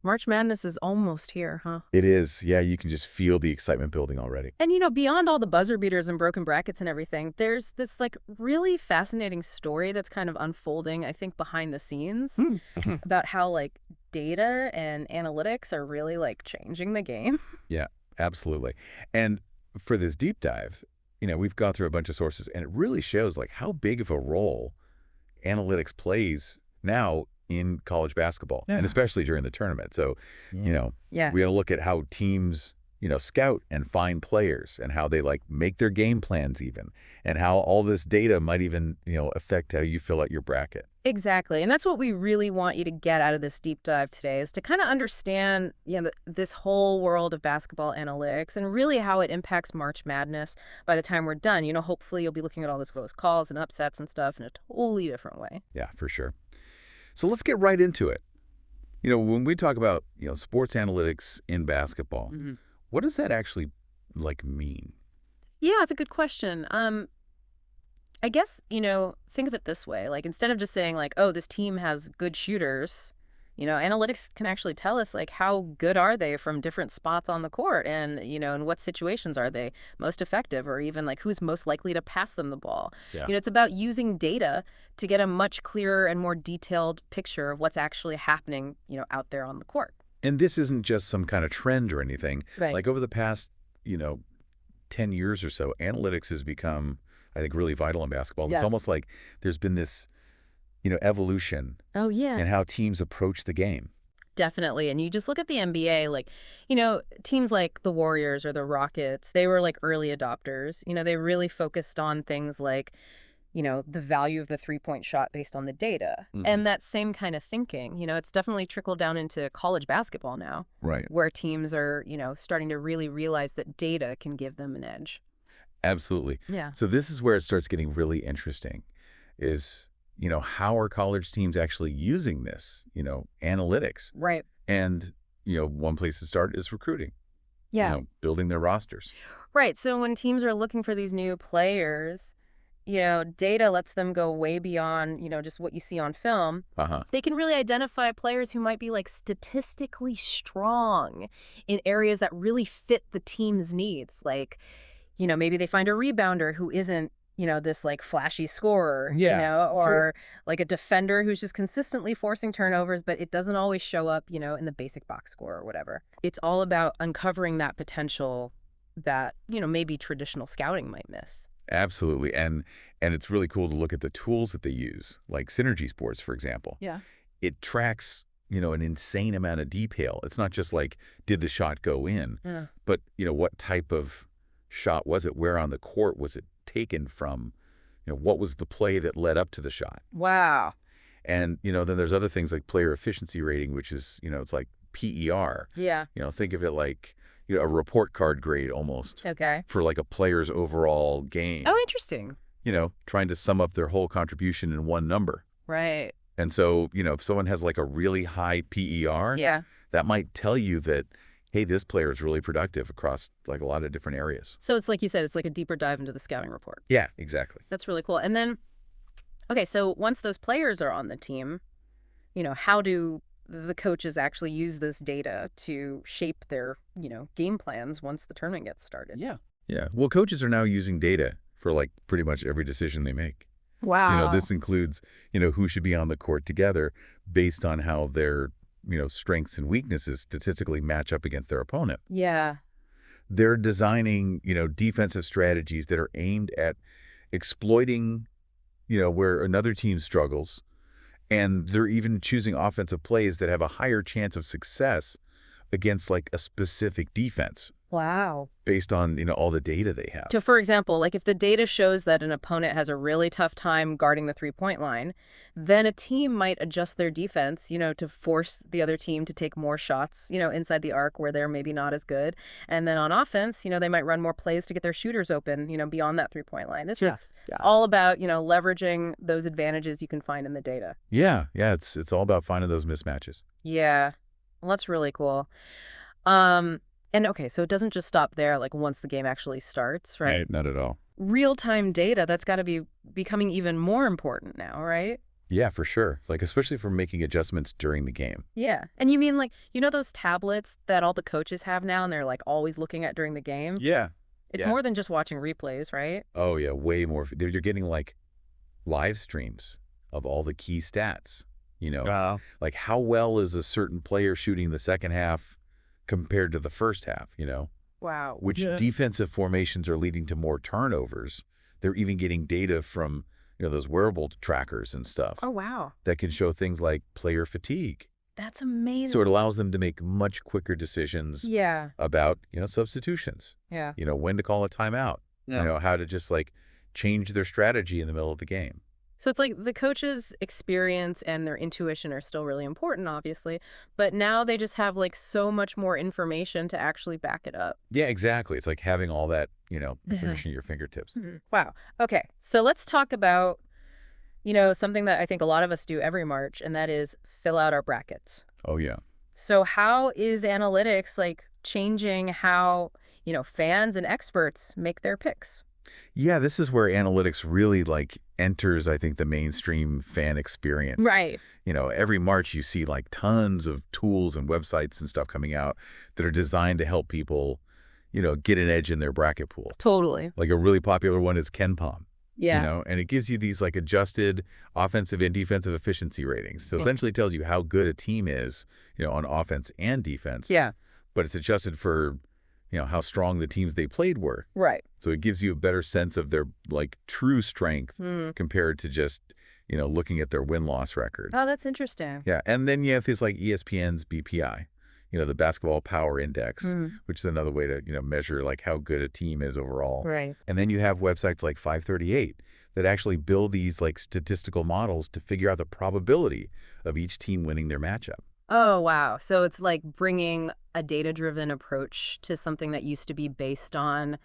March Madness is almost here, huh? It is. Yeah, you can just feel the excitement building already. And, beyond all the buzzer beaters and broken brackets and everything, there's this, like, really fascinating story that's kind of unfolding, I think, behind the scenes Hmm. about how, like, data and analytics are really, like, changing the game. Yeah, absolutely. And for this deep dive, we've gone through a bunch of sources, and it really shows like how big of a role analytics plays now in college basketball, and especially during the tournament. So, Yeah. we got to look at how teams, scout and find players and how they like make their game plans even, and how all this data might even, affect how you fill out your bracket. Exactly. And that's what we really want you to get out of this deep dive today is to kind of understand, this whole world of basketball analytics and really how it impacts March Madness by the time we're done. Hopefully you'll be looking at all those close calls and upsets and stuff in a totally different way. Yeah, for sure. So let's get right into it. When we talk about, sports analytics in basketball, what does that actually like mean? Yeah, it's a good question. I guess, think of it this way. Like, instead of just saying, like, oh, this team has good shooters, analytics can actually tell us, like, how good are they from different spots on the court and, in what situations are they most effective or even, like, who's most likely to pass them the ball. Yeah. It's about using data to get a much clearer and more detailed picture of what's actually happening, out there on the court. And this isn't just some kind of trend or anything. Right. Like over the past, 10 years or so, analytics has become, I think, really vital in basketball. Yeah. It's almost like there's been this, evolution Oh, yeah. in how teams approach the game. Definitely. And you just look at the NBA, like, teams like the Warriors or the Rockets, they were like early adopters. They really focused on things like, the value of the three-point shot based on the data. And that same kind of thinking, it's definitely trickled down into college basketball now. Right. Where teams are, starting to really realize that data can give them an edge. Absolutely. Yeah. So this is where it starts getting really interesting is, how are college teams actually using this, analytics? Right. And, one place to start is recruiting. Yeah. Building their rosters. Right. So when teams are looking for these new players, data lets them go way beyond, just what you see on film. They can really identify players who might be like statistically strong in areas that really fit the team's needs. Like, maybe they find a rebounder who isn't, this like flashy scorer, or like a defender who's just consistently forcing turnovers, but it doesn't always show up, in the basic box score or whatever. It's all about uncovering that potential that, maybe traditional scouting might miss. Absolutely. And it's really cool to look at the tools that they use, like Synergy Sports, for example. Yeah. It tracks, an insane amount of detail. It's not just like, did the shot go in? Yeah. But, what type of shot was it? Where on the court was it taken from? What was the play that led up to the shot? Wow. And, then there's other things like player efficiency rating, which is, it's like PER. Yeah. Think of it like, a report card grade almost. Okay. For like a player's overall game. Oh, interesting. Trying to sum up their whole contribution in one number. Right. And so, if someone has like a really high PER, Yeah. that might tell you that, hey, this player is really productive across like a lot of different areas. So it's like you said, it's like a deeper dive into the scouting report. Yeah, exactly. That's really cool. And then, okay, so once those players are on the team, how do the coaches actually use this data to shape their, game plans once the tournament gets started? Yeah. Yeah. Well, coaches are now using data for like pretty much every decision they make. Wow. This includes, who should be on the court together based on how their, strengths and weaknesses statistically match up against their opponent. Yeah. They're designing, defensive strategies that are aimed at exploiting, where another team struggles. And they're even choosing offensive plays that have a higher chance of success against like a specific defense. Wow. Based on, all the data they have. So, for example, like if the data shows that an opponent has a really tough time guarding the three-point line, then a team might adjust their defense, to force the other team to take more shots, inside the arc where they're maybe not as good. And then on offense, they might run more plays to get their shooters open, beyond that three-point line. It's all about, leveraging those advantages you can find in the data. Yeah. Yeah. It's all about finding those mismatches. Yeah. Well, that's really cool. And okay, so it doesn't just stop there, like once the game actually starts, right? Not at all. Real-time data, that's got to be becoming even more important now, right? Yeah, for sure. Like, especially for making adjustments during the game. Yeah. And you mean like, you know those tablets that all the coaches have now and they're like always looking at during the game? Yeah. It's Yeah. more than just watching replays, right? Oh, yeah, way more. You're getting, like, live streams of all the key stats, Wow. like how well is a certain player shooting the second half compared to the first half, Wow. which defensive formations are leading to more turnovers. They're even getting data from, those wearable trackers and stuff Oh, wow. that can show things like player fatigue. That's amazing. So it allows them to make much quicker decisions Yeah. about, substitutions, Yeah. when to call a timeout, how to just like change their strategy in the middle of the game. So it's like the coach's experience and their intuition are still really important, obviously, but now they just have like so much more information to actually back it up. Yeah, exactly. It's like having all that, information at your fingertips. Wow. Okay. So let's talk about, something that I think a lot of us do every March, and that is fill out our brackets. Oh, yeah. So how is analytics like changing how, fans and experts make their picks? Yeah, this is where analytics really like enters, I think, the mainstream fan experience. Right. Every March you see like tons of tools and websites and stuff coming out that are designed to help people, get an edge in their bracket pool. Totally. Like a really popular one is KenPom. Yeah. And it gives you these like adjusted offensive and defensive efficiency ratings. So essentially tells you how good a team is, on offense and defense. Yeah. But it's adjusted for, how strong the teams they played were. Right. So it gives you a better sense of their like true strength compared to just, looking at their win-loss record. Oh, that's interesting. Yeah. And then you have things like ESPN's BPI, the Basketball Power Index, which is another way to, measure like how good a team is overall. Right. And then you have websites like 538 that actually build these like statistical models to figure out the probability of each team winning their matchup. Oh, wow. So it's like bringing a data-driven approach to something that used to be based on,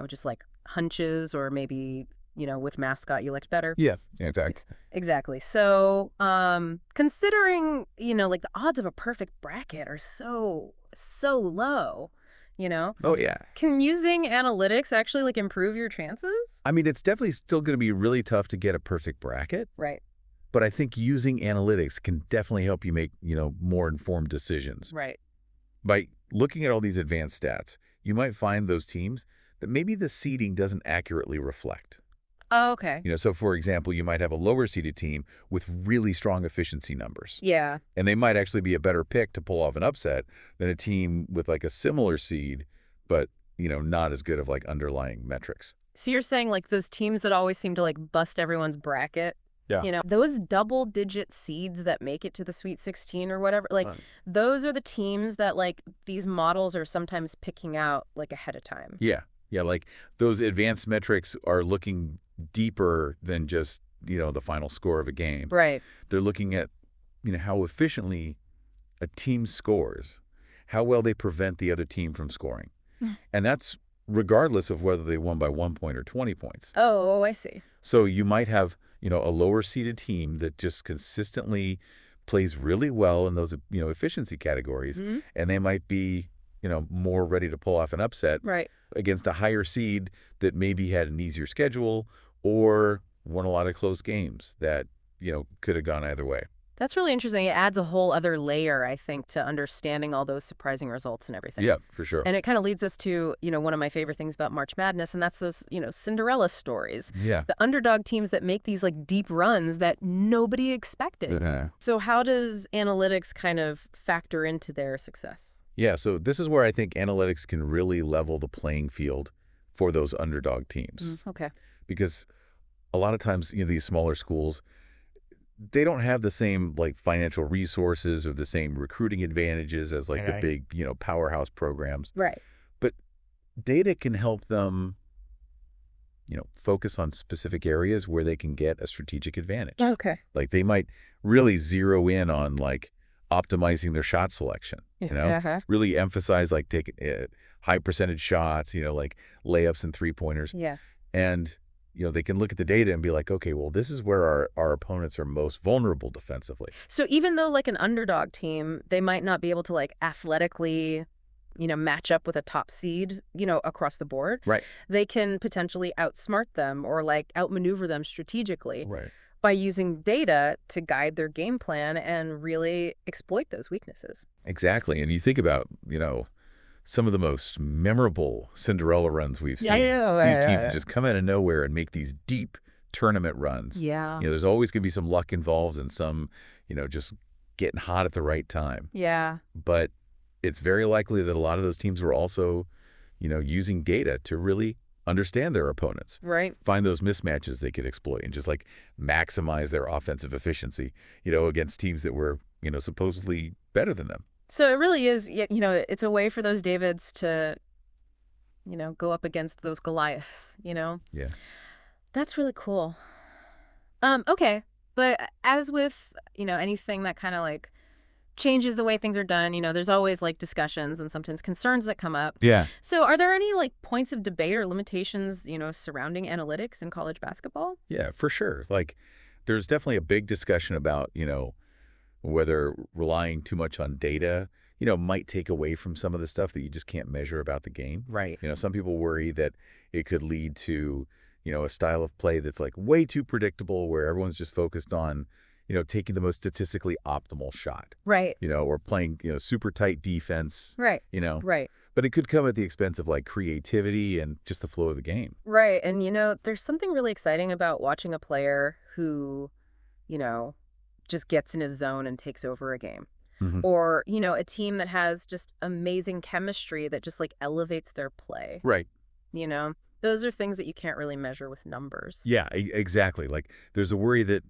just like hunches or maybe, with mascot you liked better. Yeah, exactly. Exactly. So considering, like the odds of a perfect bracket are so low, Oh, yeah. can using analytics actually like improve your chances? I mean, it's definitely still going to be really tough to get a perfect bracket. Right. But I think using analytics can definitely help you make, more informed decisions. Right. By looking at all these advanced stats, you might find those teams that maybe the seeding doesn't accurately reflect. Oh, okay. So for example, you might have a lower seeded team with really strong efficiency numbers. Yeah. And they might actually be a better pick to pull off an upset than a team with like a similar seed, but, not as good of like underlying metrics. So you're saying like those teams that always seem to like bust everyone's bracket, Yeah. those double-digit seeds that make it to the Sweet 16 or whatever, like those are the teams that like these models are sometimes picking out like ahead of time. Yeah. Yeah, like those advanced metrics are looking deeper than just, the final score of a game. Right. They're looking at, how efficiently a team scores, how well they prevent the other team from scoring. And that's regardless of whether they won by 1 point or 20 points. Oh, I see. So you might have, a lower seeded team that just consistently plays really well in those, efficiency categories. And they might be, more ready to pull off an upset against a higher seed that maybe had an easier schedule or won a lot of close games that, could have gone either way. That's really interesting. It adds a whole other layer, I think, to understanding all those surprising results and everything. Yeah, for sure. And it kind of leads us to, one of my favorite things about March Madness, and that's those, Cinderella stories. Yeah. The underdog teams that make these like deep runs that nobody expected. So how does analytics kind of factor into their success? Yeah, so this is where I think analytics can really level the playing field for those underdog teams. Okay. Because a lot of times, these smaller schools, they don't have the same like financial resources or the same recruiting advantages as like the big, powerhouse programs. Right. But data can help them, focus on specific areas where they can get a strategic advantage. Okay. Like they might really zero in on like optimizing their shot selection, really emphasize like taking high percentage shots, like layups and 3-pointers. Yeah. And they can look at the data and be like, okay, well, this is where our opponents are most vulnerable defensively. So even though like an underdog team, they might not be able to like athletically, match up with a top seed, across the board. Right. They can potentially outsmart them or like outmaneuver them strategically. Right. by using data to guide their game plan and really exploit those weaknesses. Exactly. And you think about, some of the most memorable Cinderella runs we've Yeah, seen. yeah, These teams yeah. that just come out of nowhere and make these deep tournament runs. Yeah. There's always going to be some luck involved and some, just getting hot at the right time. Yeah. But it's very likely that a lot of those teams were also, using data to really understand their opponents. Right. Find those mismatches they could exploit and just like maximize their offensive efficiency, against teams that were, supposedly better than them. So it really is, it's a way for those Davids to, go up against those Goliaths, Yeah. That's really cool. Okay. But as with, anything that kind of like changes the way things are done, there's always like discussions and sometimes concerns that come up. Yeah. So are there any like points of debate or limitations, surrounding analytics in college basketball? Yeah, for sure. Like, there's definitely a big discussion about, whether relying too much on data, might take away from some of the stuff that you just can't measure about the game. Right. Some people worry that it could lead to, a style of play that's like way too predictable where everyone's just focused on, taking the most statistically optimal shot. Right. Or playing, super tight defense. Right. Right. But it could come at the expense of like creativity and just the flow of the game. Right. And, there's something really exciting about watching a player who, just gets in his zone and takes over a game. Mm-hmm. Or, a team that has just amazing chemistry that just like elevates their play. Right. Those are things that you can't really measure with numbers. Yeah, exactly. Like there's a worry that,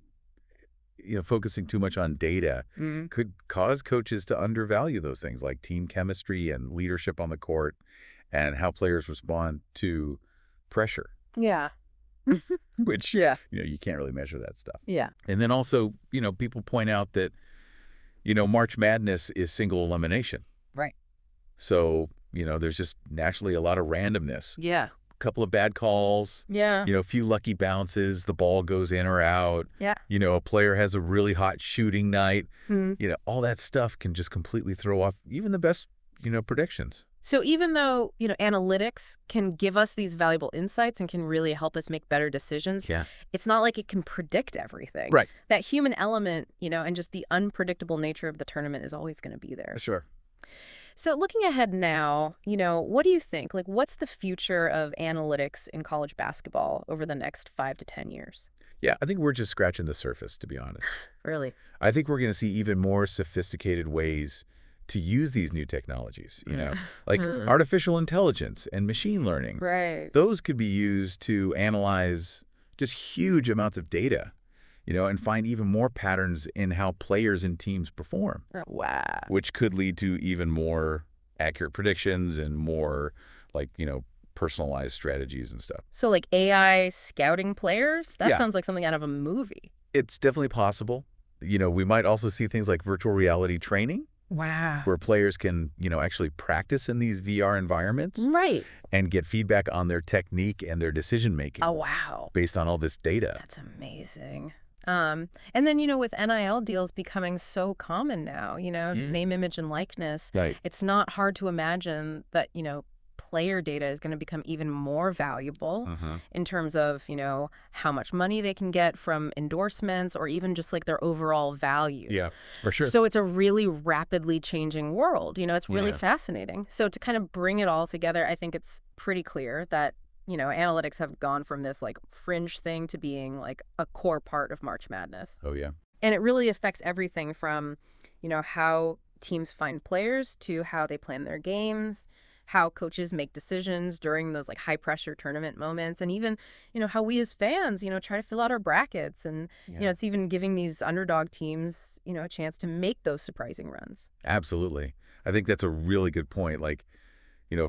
focusing too much on data could cause coaches to undervalue those things like team chemistry and leadership on the court and how players respond to pressure. Yeah. Which, yeah. You can't really measure that stuff. Yeah. And then also, people point out that, March Madness is single elimination. Right. So, there's just naturally a lot of randomness. Yeah. Couple of bad calls. Yeah. A few lucky bounces, the ball goes in or out. Yeah. A player has a really hot shooting night. All that stuff can just completely throw off even the best, predictions. So even though, analytics can give us these valuable insights and can really help us make better decisions, it's not like it can predict everything. Right. That human element, and just the unpredictable nature of the tournament is always going to be there. Sure. So looking ahead now, what do you think? Like, what's the future of analytics in college basketball over the next 5 to 10 years? Yeah, I think we're just scratching the surface, to be honest. Really? I think we're going to see even more sophisticated ways to use these new technologies, like artificial intelligence and machine learning. Right. Those could be used to analyze just huge amounts of data, and find even more patterns in how players and teams perform. Wow. Which could lead to even more accurate predictions and more like, personalized strategies and stuff. So like AI scouting players? That Yeah. sounds like something out of a movie. It's definitely possible. We might also see things like virtual reality training. Wow. Where players can, actually practice in these VR environments. Right. And get feedback on their technique and their decision making. Oh, wow. Based on all this data. That's amazing. And then, with NIL deals becoming so common now, name, image, and likeness, Right. It's not hard to imagine that, player data is going to become even more valuable in terms of, how much money they can get from endorsements or even just like their overall value. Yeah, for sure. So it's a really rapidly changing world. It's really fascinating. So to kind of bring it all together, I think it's pretty clear that analytics have gone from this like fringe thing to being like a core part of March Madness. Oh, yeah. And it really affects everything from, how teams find players to how they plan their games, how coaches make decisions during those like high pressure tournament moments, and even, how we as fans, try to fill out our brackets. And, it's even giving these underdog teams, a chance to make those surprising runs. Absolutely. I think that's a really good point. Like,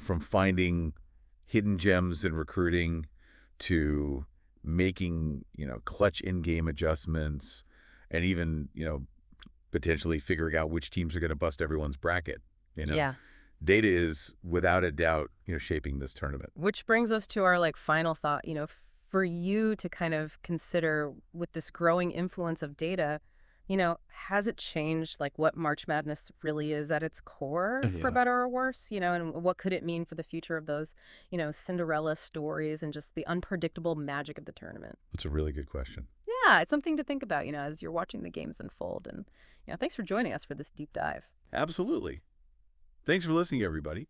from finding hidden gems in recruiting to making, clutch in-game adjustments and even, potentially figuring out which teams are going to bust everyone's bracket. Yeah. Data is without a doubt, shaping this tournament. Which brings us to our like final thought, for you to kind of consider with this growing influence of data, has it changed like what March Madness really is at its core, for better or worse, and what could it mean for the future of those, Cinderella stories and just the unpredictable magic of the tournament? That's a really good question. Yeah, it's something to think about, as you're watching the games unfold. And, thanks for joining us for this deep dive. Absolutely. Thanks for listening, everybody.